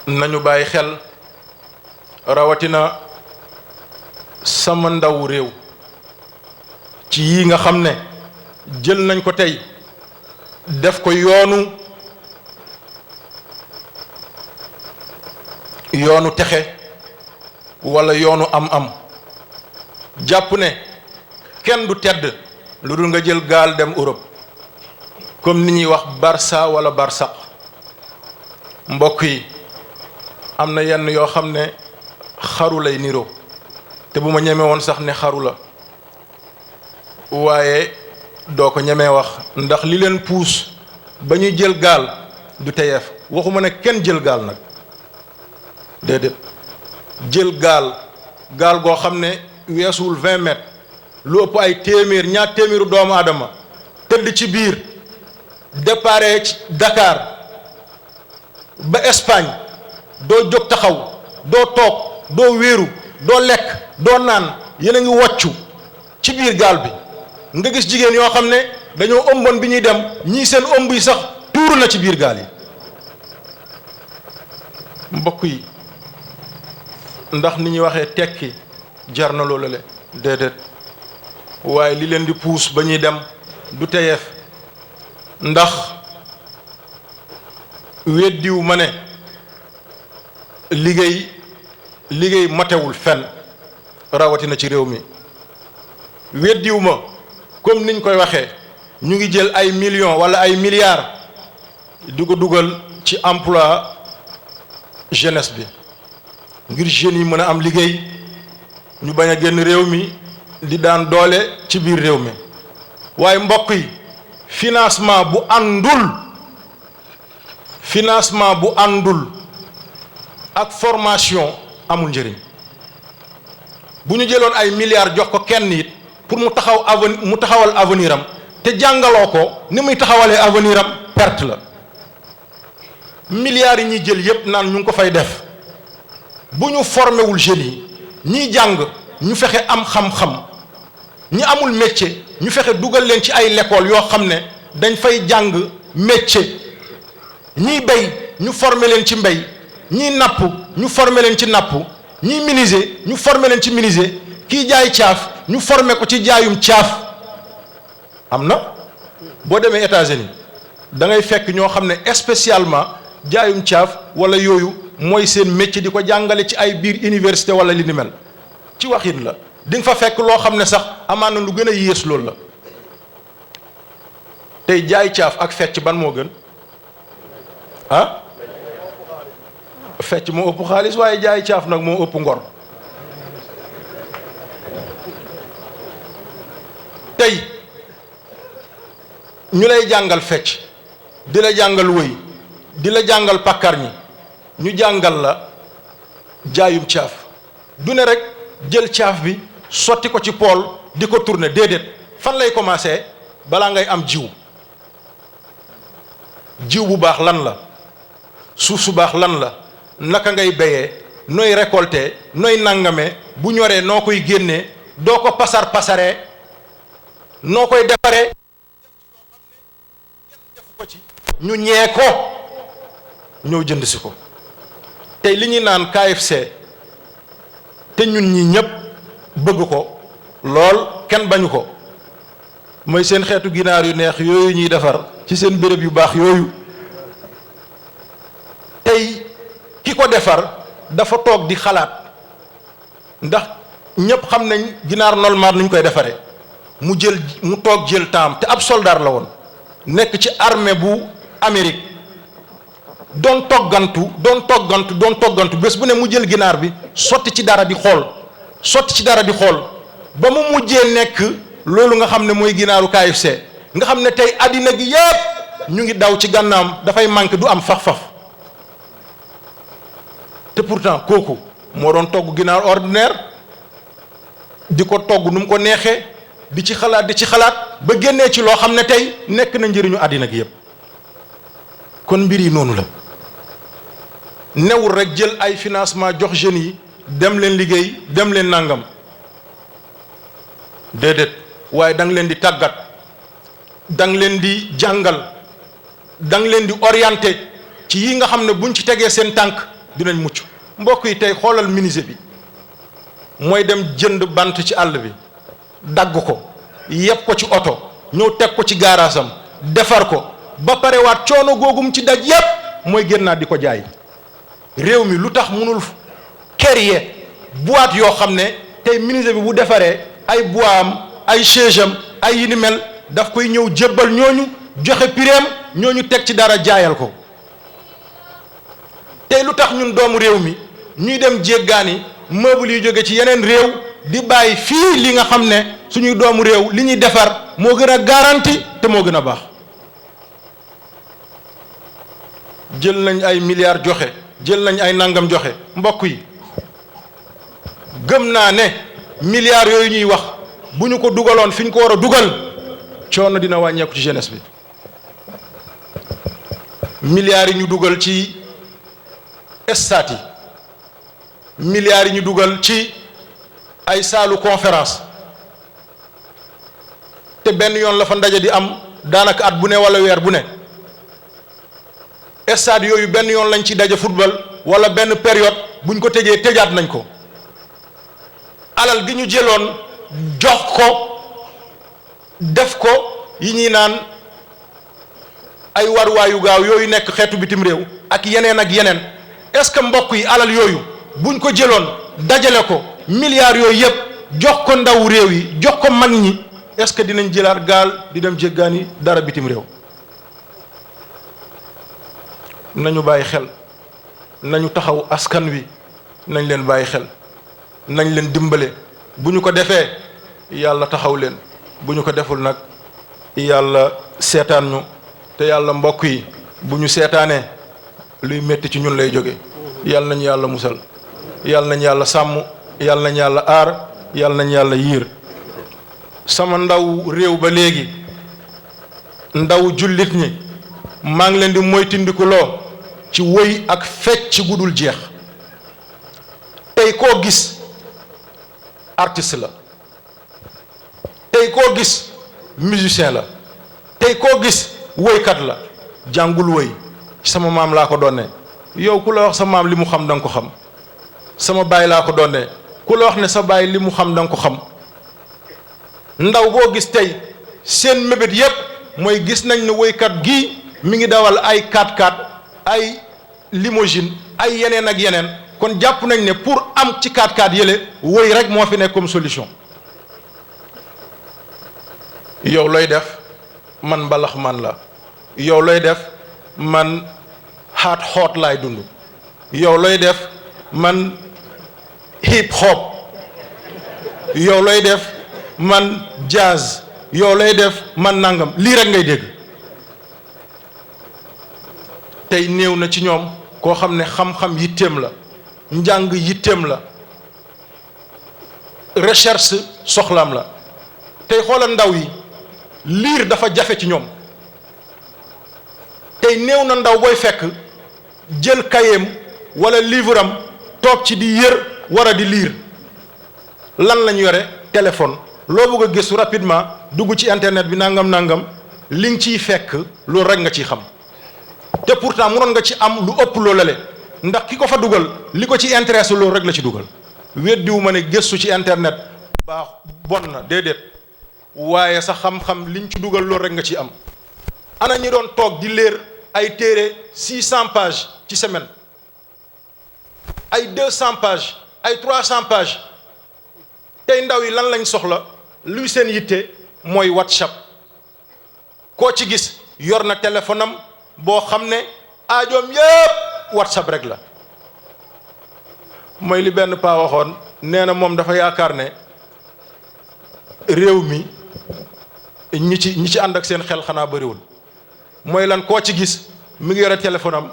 nañu bàyyi xel rawatina sama ndaw réew ci yi nga xam ne jël nañ ko tey def ko yoonu texe walla yoonu am-am jàpp ne kenn du tedd lu dul nga jël gaal dem Europe comme ni ñuy wax Barça walla Barsaq mbokk yi am na yenn yoo xam ne xaru lay niro te bu ma ñemee woon sax ne xaru la waaye doo ko ñemee wax ndax li leen puus ba ñuy jël gaal du teyeef waxuma ne kenn jël gaal nag déedéet jël gaal goo xam ne weesuwul 20 mètres lu ëpp ay ñaar téeméeru doomu aadama tëdd ci biir déparé ci Dakar ba Espagne doo jóg taxaw doo toog doo wéeru doo lekk doo naan yéen a ngi wàccu ci biir gaal bi nga gis jigéen yoo xam ne dañoo ëmboon bi ñuy dem ñii seen ëmb yi sax tuuru na ci biir gaal yi mbokk yi ndax ni ñuy waxee tekki jar na loolu le déedéet waaye li leen di puus ba ñuy dem du teyeef ndax weddiw ma ne liggéey matewul fenn rawatina ci réew mi weddiw ma comme niñ koy waxee ñu ngi jël ay millions walla ay milliards di ko dugal ci emploi jeunesse bi ngir jeunes yi mën a am liggéey ñu bañ a génn réew mi di daan doole ci biir réew mi waaye mbokk yi financement bu àndul ak formation amul njëriñ bu ñu jëloon ay milliards jox ko kenn it pour mu taxawal avenir am te jàngaloo ko ni muy taxawalee avenir am perte la milliards yi ñuy jël yépp naan ñu ngi ko fay def bu ñu formé wul jeunes yi ñiy jàng ñu fexe am xam-xam ñi amul métier ñu fexe dugal leen ci ay l'école yoo xam ne dañ fay jàng métier ñiy béy ñu former leen ci mbéy ñiy napp ñu former leen ci napp ñiy menuisier ñu former leen ci menuisier kii jaay caaf ñu former ko ci jaayum caaf am na boo demee États-Unis da ngay fekk ñoo xam ne spécialement jaayum caaf wala yooyu mooy seen métier di ko jàngale ci ay biir université wala li ni mel ci waxin la di nga fa fekk loo xam ne sax amaan na lu gën a yées loolu la tey jaay caaf ak fecc ban moo gën ah fecc moo ëpp xaalis waaye jaay caaf nag moo ëpp ngor tey ñu lay jàngal fecc di la jàngal wëy di la jàngal pàkkar ñi ñu jàngal la jaayum caaf du ne rek jël caaf bi sotti ko ci pool di ko tourner déedéet fan lay commencer balaa ngay am jiw bu baax lan la suuf su baax lan la naka ngay béyee nooy récolter nooy nangamee bu ñoree noo koy génnee doo ko pasaree noo koy defaree defu ko ci ñu ñee ko ñëw jënd si ko tey li ñuy naan KFC te ñun ñi ñëpp bëgg ko lool kenn bañu ko mooy seen xeetu ginaar yu neex yooyu ñuy defar ci seen béréb yu baax yooyu tey ki ko defar dafa toog di xalaat ndax ñëpp xam nañ ginaar normal nuñ koy defaree mu toog jël temps te ab soldat la woon nekk ci armée bu Amérique doon toggantu bés bu ne mu jël ginaar bi sotti ci dara di xool ba mu mujjee nekk loolu nga xam ne mooy ginaaru KFC nga xam ne tey àddina gi yépp ñu ngi daw ci gànnaam dafay manqué du am faf-faf te pourtant kooku moo doon togg ginaar ordinaire di ko togg nu mu ko neexee di ci xalaat ba génnee ci loo xam ne tey nekk na njëriñu àddina gi yépp kon mbir yi noonu la newul rek jël ay financement jox jeunes yi dem leen liggéey dem leen nangam déedéet waaye da nga leen di tàggat da nga leen di jàngal da nga leen di orienté ci yi nga xam ne buñ ci tegee seen tànk dinañ mucc. mbokk yi tey xoolal menuisier bi mooy dem jënd bant ci àll bi dagg ko yeb ko ci oto ñëw teg ko ci gaaraasam defar ko ba pare waat coono googum ci daj yépp mooy génnaat di ko jaay. réew mi lu tax mënul créer boîte yoo xam ne tey menuisier bi bu defaree ay bois am ay chaise am ay yi ni mel daf koy ñëw jébbal ñooñu joxe pireem ñooñu teg ci dara jaayal ko. tey lu tax ñun doomu réew mi ñuy dem jéggaani meuble yi jóge ci yeneen réew di bàyyi fii li nga xam ne suñuy doomu réew li ñuy defar moo gën a garanti te moo gën a baax. jël nañ ay milliards joxe jël nañ ay nangam joxe mbokk yi gëm naa ne milliards yooyu ñuy wax bu ñu ko dugaloon fi ñu ko war a dugal coono dina wàññeeku ci jeunesse bi. milliards yi ñu dugal ci stade yi milliards yi ñu dugal ci ay saalu conférence te benn yoon la fa ndaje di am daanaka at bu ne wala weer bu ne. stade yooyu benn yoon lañ ci daje football wala benn période buñ ko tëjee tëjaat nañ ko. alal gi ñu jëloon jox ko def ko yi ñuy naan ay waruwaayu gaaw yooyu nekk xeetu bitim réew ak yeneen est-ce que mbokk yi alal yooyu buñ ko jëloon dajale ko milliards yooyu yëpp jox ko ndaw réew yi jox ko mag ñi est-ce que dinañ jëlaat gaal di dem jéggaani dara bitim réew. nañu bàyyi xel nañu taxaw askan wi nañ leen bàyyi xel nañ leen dimbale bu ñu ko defee yàlla taxaw leen bu ñu ko deful nag yàlla seetaan ñu te yàlla mbokk yi bu ñu seetaanee luy métti ci ñun lay jóge yàlla nañu yàlla musal yàlla nañu yàlla sàmm yàlla nañu yàlla aar yàlla nañu yàlla yiir. sama ndaw réew ba léegi ndaw jullit ñi maa ngi leen di moytandikuloo ci woy ak fecc gudul jeex. tey koo gis artiste la tey koo gis musicien la tey koo gis woykat la jàngul woy sama maam laa ko doonee yow ku la wax sa maam li mu xam da nga ko xam sama baay laa ko doonee ku la wax ne sa baay li mu xam da nga ko xam. ndaw boo gis tey seen mébét yépp mooy gis nañ ne woykat gii mi ngi dawal ay 4x4 ay limousine ay yeneen ak yeneen kon jàpp nañ ne pour am ci 4x4 yële woy rek moo fi nekk comme solution. yow looy def man mbalax man la yow looy def man hard hot laay dund yow looy def man hip hop yow looy def man jazz yow lay def man nangam lii rek ngay dégg. tey néew na ci ñoom koo xam ne xam-xam yitteem la njàng yitteem la recherche soxlaam la. tey xoolal ndaw yi liir dafa jafe ci ñoom tey néew na ndaw booy fekk jël kayeem wala livre am toog ci di yër war a di liir lan lañ yore téléphone. loo bëgg a gëstu rapidement dugg ci internet bi nangam li nga ciy fekk loolu rek nga ciy xam te pourtant mënoon nga ci am lu ëpp loolale ndax ki ko fa dugal li ko ci intéressé loolu rek la ci dugal. weddiwu ma ne gëstu ci internet baax bon na déedéet waaye sa xam-xam liñ ci dugal loolu rek nga ciy am. ana ñi doon toog di lire ay téere 600 pages ci semaine ay 200 pages ay 300 pages tey ndaw yi lan lañ soxla. luy seen yitte mooy WhatsApp koo ci gis yor na téléphone am boo xam ne aajoom yépp WhatsApp rek la. mooy li benn paa waxoon nee na moom dafa yaakaar ne réew mi ñi ci ànd ak seen xel xanaa bariwul. mooy lan koo ci gis mi ngi yore téléphone am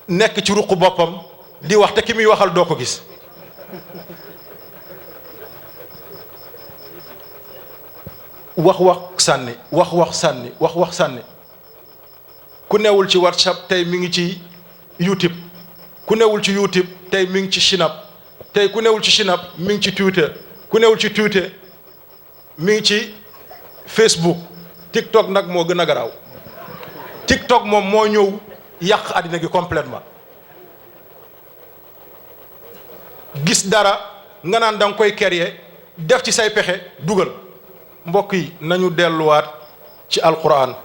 nekk ci ruq boppam di wax te ki muy waxal doo ko gis. wax sànni wax sànni ku newul ci WhatsApp tey mi ngi ci YouTube ku newul ci YouTube tey mi ngi ci Snap tey ku newul ci Snap mi ngi ci Twitter ku newul ci Twitter mi ngi ci Facebook TikTok nag moo gën a garaaw TikTok moom moo ñëw yàq àddina gi complètement gis dara nga naan da nga koy créer def ci say pexe dugal. mbokk yi nañu delluwaat ci alquran.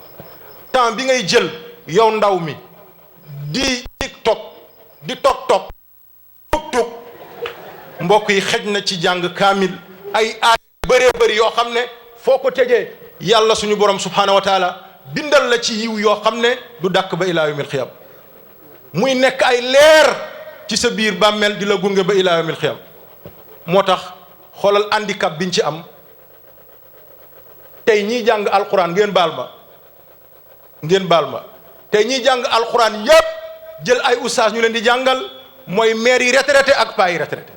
temps bi ngay jël yow ndaw mi di tiktok di tok tuk mbokk yi xej na ci jàng kaamil ay aay bëree bëri yoo xam ne foo ko tegee yàlla suñu borom subhaanahu wa taala bindal la ci yiw yoo xam ne du dàkk ba ilaa yawmil xiyam muy nekk ay leer ci sa biir bàmmeel di la gunge ba ilaa yawmil xiyam. moo tax xoolal handicap biñ ci am tey ñiy jàng alquran ngeen baal ma tey ñiy jàng alquran yépp jël ay ustaas ñu leen di jàngal mooy maire yi retraité ak paa yi retraité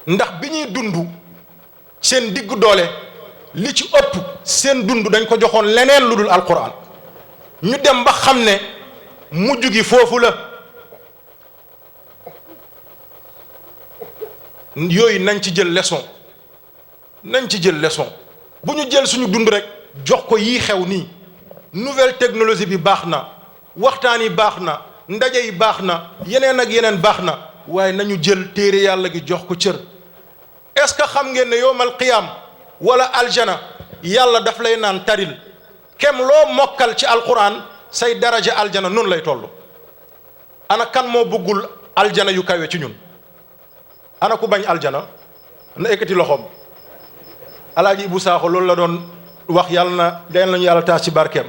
ndax bi ñuy dund seen diggu doole li ci ëpp seen dund dañ ko joxoon leneen lu dul alquran ñu dem ba xam ne mujj gi foofu la. yooyu nañ ci jël leçon bu ñu jël suñu dund rek jox ko yii xew nii. nouvelle technologie bi baax na waxtaan yi baax na ndaje yi baax na yeneen ak yeneen baax na waaye nañu jël téere yàlla gi jox ko cër. est-ce que xam ngeen ne yowmal qiyaam wala aljana yàlla daf lay naan taril kem loo mokkal ci alquran say daraja aljana noonu lay toll. ana kan moo bëggul aljana yu kawe ci ñun. ana ku bañ aljana na ekkati loxoom. alaaji Ibu Saaxo loolu la doon wax yàlla na den lañu yàlla taas ci barkeem.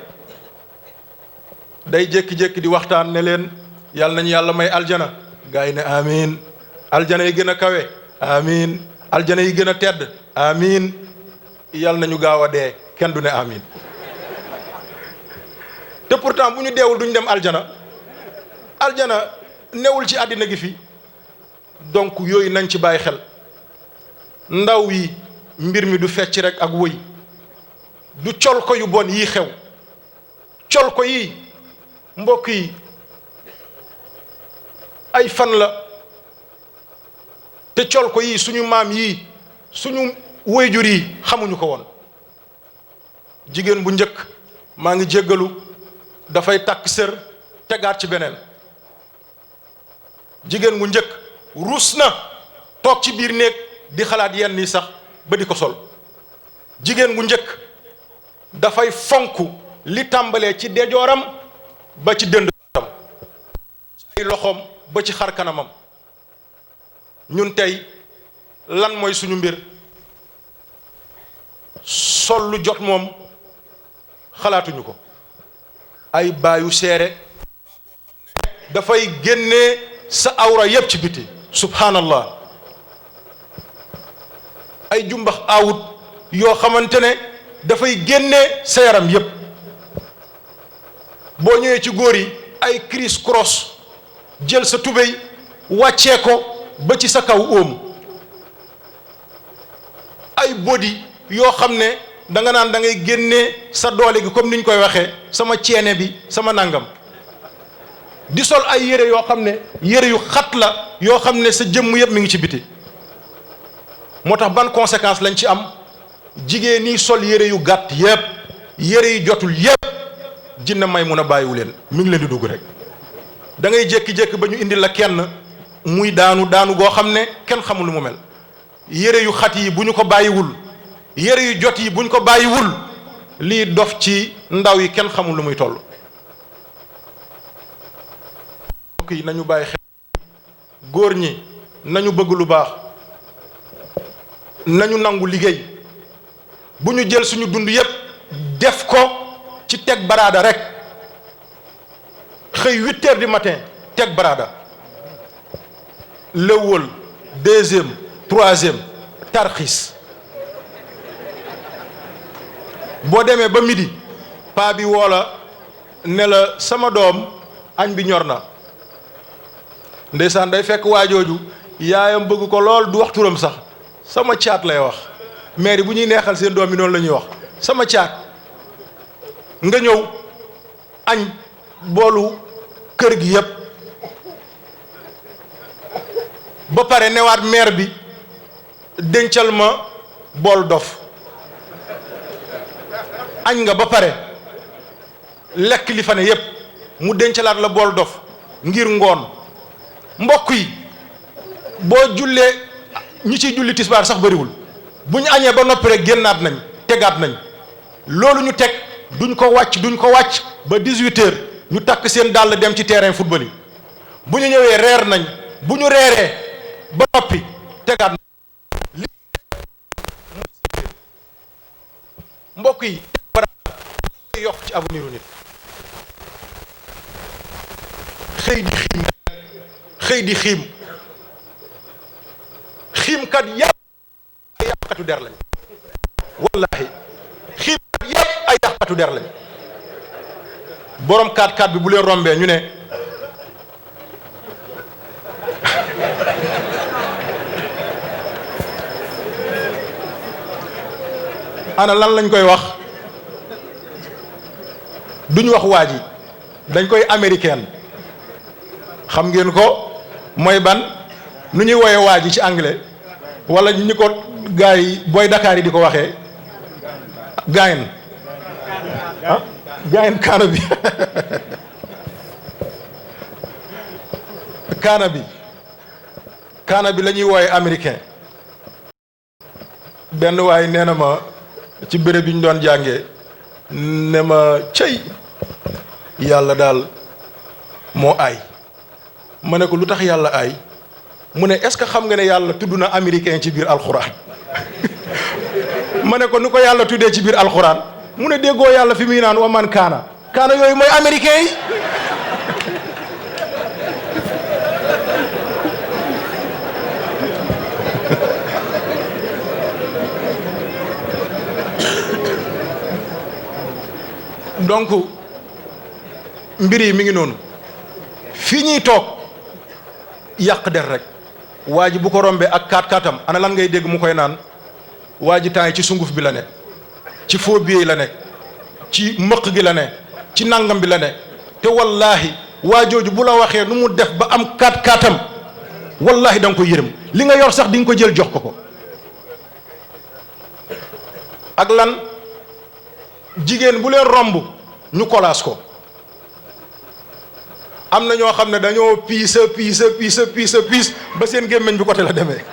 day jékki-jékki di waxtaan ne leen yàlla nañu yàlla may aljana gaa yi ne amiin aljana yi gën a kawe amiin aljana yi gën a tedd amiin yàlla nañu gaaw a dee kenn du ne amiin. te pourtant bu ñu deewul duñ dem aljana newul ci àddina gi fi. donc yooyu nañ ci bàyyi xel ndaw yi mbir mi du fecc rek ak wëy du col ko yu bon yii xew col ko yi mbokk yi ay fan la te col ko yi suñu maam yi suñu wëyjur yi xamuñu ko woon. jigéen bu njëkk maa ngi jéggalu dafay takk sër tegaat ci beneen. jigéen bu njëkk ruus na toog ci biir néeg di xalaat yenn yi sax ba di ko sol. jigéen bu njëkk dafay fonk li tàmbalee ci dejooram ba ci dënd tam ci ay loxoom ba ci xar kanamam. ñun tey lan mooy suñu mbir sol lu jot moom xalaatuñu ko. ay baayu seere dafay génnee sa awra yépp ci biti subhanallah. ay jumbax aawut yoo xamante ne dafay génnee sa yaram yépp. boo ñëwee ci góor yi ay criss cross jël sa tubéy wàccee ko ba ci sa kaw óom. ay body yoo xam ne da nga naan da ngay génnee sa doole gi comme niñ koy waxee sama ceene bi sama nangam. di sol ay yére yoo xam ne yére yu xat la yoo xam ne sa jëmm yëpp mi ngi ci biti. moo tax ban conséquence lañ ci am jigéen ñi sol yére yu gàtt yëpp yére yu jotul yëpp jinne may mun a bàyyiwu leen mi ngi leen di dugg rek. da ngay jékki-jékki ba ñu indi la kenn muy daanu goo xam ne kenn xamul lu mu mel. yére yu xat yi bu ñu ko bàyyiwul yére yu jot yi bu ñu ko bàyyiwul lii dof ci ndaw yi kenn xamul lu muy toll. mbokk yi nañu bàyyi xel góor ñi nañu bëgg lu baax nañu nangu liggéey bu ñu jël suñu dund yépp def ko ci teg baraada rek xëy 8 heures du matin teg baraada lëwal deuxième troisième tarxiis boo demee ba midi paa bi woola ne la sama doom añ bi ñor na ndeysaan day fekk waajooju yaayam bëgg ko lool du wax turam sax sama caat lay wax maire bu ñuy neexal seen doom yi noonu la ñuy wax sama caat nga ñëw añ boolu kër gi yépp ba pare newaat maire bi dencal ma bool dof añ nga ba pare lekk li fa ne yépp mu dencalaat la bool dof ngir ngoon. mbokk yi boo jullee ñi ciy julli tisbaar sax bëriwul bu ñu añee ba noppi rek génnaat nañ tegaat nañ loolu ñu teg duñ ko wàcc ba 18 heures ñu takk seen dàll dem ci terrain football yi bu ñu ñëwee reer nañ bu ñu reeree ba noppi tegaat nañ li mbokk yi yokk ci avenir u nit xëy di xiim xiimkat yàpp ay yàqkatu der lañ wallahi xiimkat yàpp ay yàqkatu der lañ borom 4x4 bi bu leen rombee ñu ne ana lan lañ koy wax duñ wax waa ji dañ koy américaine xam ngeen ko mooy ban nu ñuy woowee waa ji ci anglais wala ñi ko gars yi booy Dakar yi di ko waxee gaayen ah gaayen kaana bi la ñuy wooyee américain benn waay nee na ma ci béréb yi ñu doon jàngee ne ma cëy yàlla daal moo aay ma ne ko lu tax yàlla aay mu ne est-ce que xam nga ne yàlla tudd na américain ci biir alxuraan ma ne ko nu ko yàlla tuddee ci biir alxuraan mu ne déggoo yàlla fi muy naan wa man kaana yooyu mooy américain yi donc mbir yi mi ngi noonu fii ñuy toog yàq der rek waa ji bu ko rombee ak 4x4am ana lan ngay dégg mu koy naan waa ji temps yi ci sunguf bi la ne ci phobie yi la nekk ci mëq gi la ne ci nangam bi la ne te wallahi waa jooju bu la waxee nu mu def ba am 4x4am wallahi da nga ko yërëm li nga yor sax di nga ko jël jox ko ak lan jigéen bu leen romb ñu kolaas ko am na ñoo xam ne dañoo piis ba seen gémmiñ bi côté la demee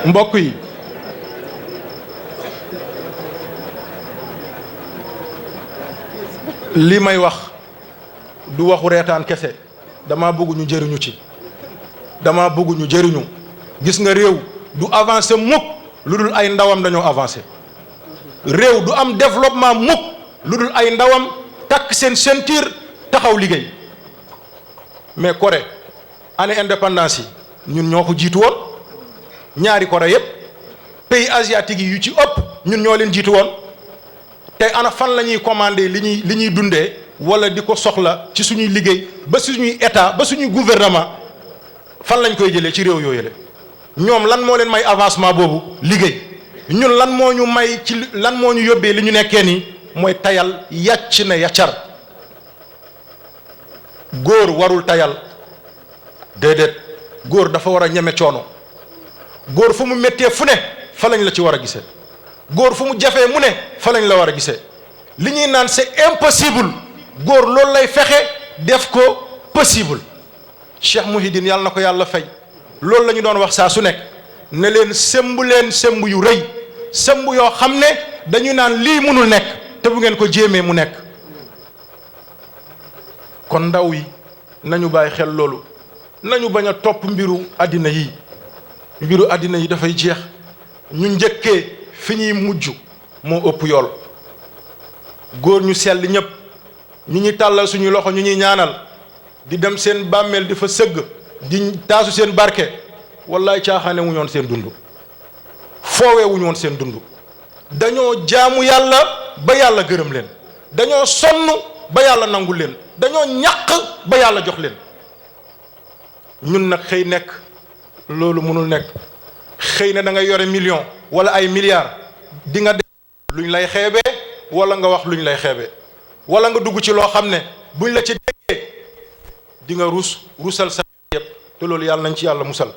mbokk yi li may wax du waxu reetaan kese dama bëgg ñu jëriñu ci dama bëgg ñu jëriñu gis nga réew du avancer mukk lu dul ay ndawam dañoo avancer réew du am développement mukk lu dul ay ndawam takk seen ceinture taxaw liggéey mais Corée année indépendance yi ñun ñoo ko jiitu woon ñaari Corée yépp pays asiatique yi yu ci ëpp ñun ñoo leen jiitu woon tey ana fan la ñuy commander li ñuy dundee wala di ko soxla ci suñuy liggéey ba suñuy état ba suñuy gouvernement fan lañ koy jëlee ci réew yooyu la ñoom lan moo leen may avancement boobu liggéey ñun lan moo ñu may ci lan moo ñu yóbbee li ñu nekkee nii mooy tayal yàcc na yaccar góor warul tayal déedéet góor dafa war a ñeme coono góor fu mu méttee fu ne fa lañ la ci war a gisee góor fu mu jafee mu ne fa lañ la war a gisee li ñuy naan c'est impossible góor loolu lay fexe def ko possible Cheikh Mouhidine yàlla na ko yàlla fay loolu la ñu doon wax saa su nekk ne leen semb yu rëy semb yoo xam ne dañu naan lii mënul nekk te bu ngeen ko jéemee mu nekk kon ndaw yi nañu bàyyi xel loolu nañu bañ a topp mbiru àddina yi dafay jeex ñu njëkkee fi ñuy mujj moo ëpp yool góor ñu sell ñëpp ñu ñuy tàllal suñu loxo ñu ñuy ñaanal di dem seen bàmmeel di fa sëgg di taasu seen barke wallaay caaxaane wuñu woon seen dund foowee wuñu woon seen dund dañoo jaamu yàlla ba yàlla gërëm leen dañoo sonn ba yàlla nangu leen dañoo ñaq ba yàlla jox leen ñun nag xëy nekk loolu mënul nekk xëy na da nga yore million wala ay milliards di nga def luñ lay xeebee wala nga wax luñ lay xeebee wala nga dugg ci loo xam ne buñ la ci déggee di nga rusal sa yëpp te loolu yàlla nañ ci yàlla musal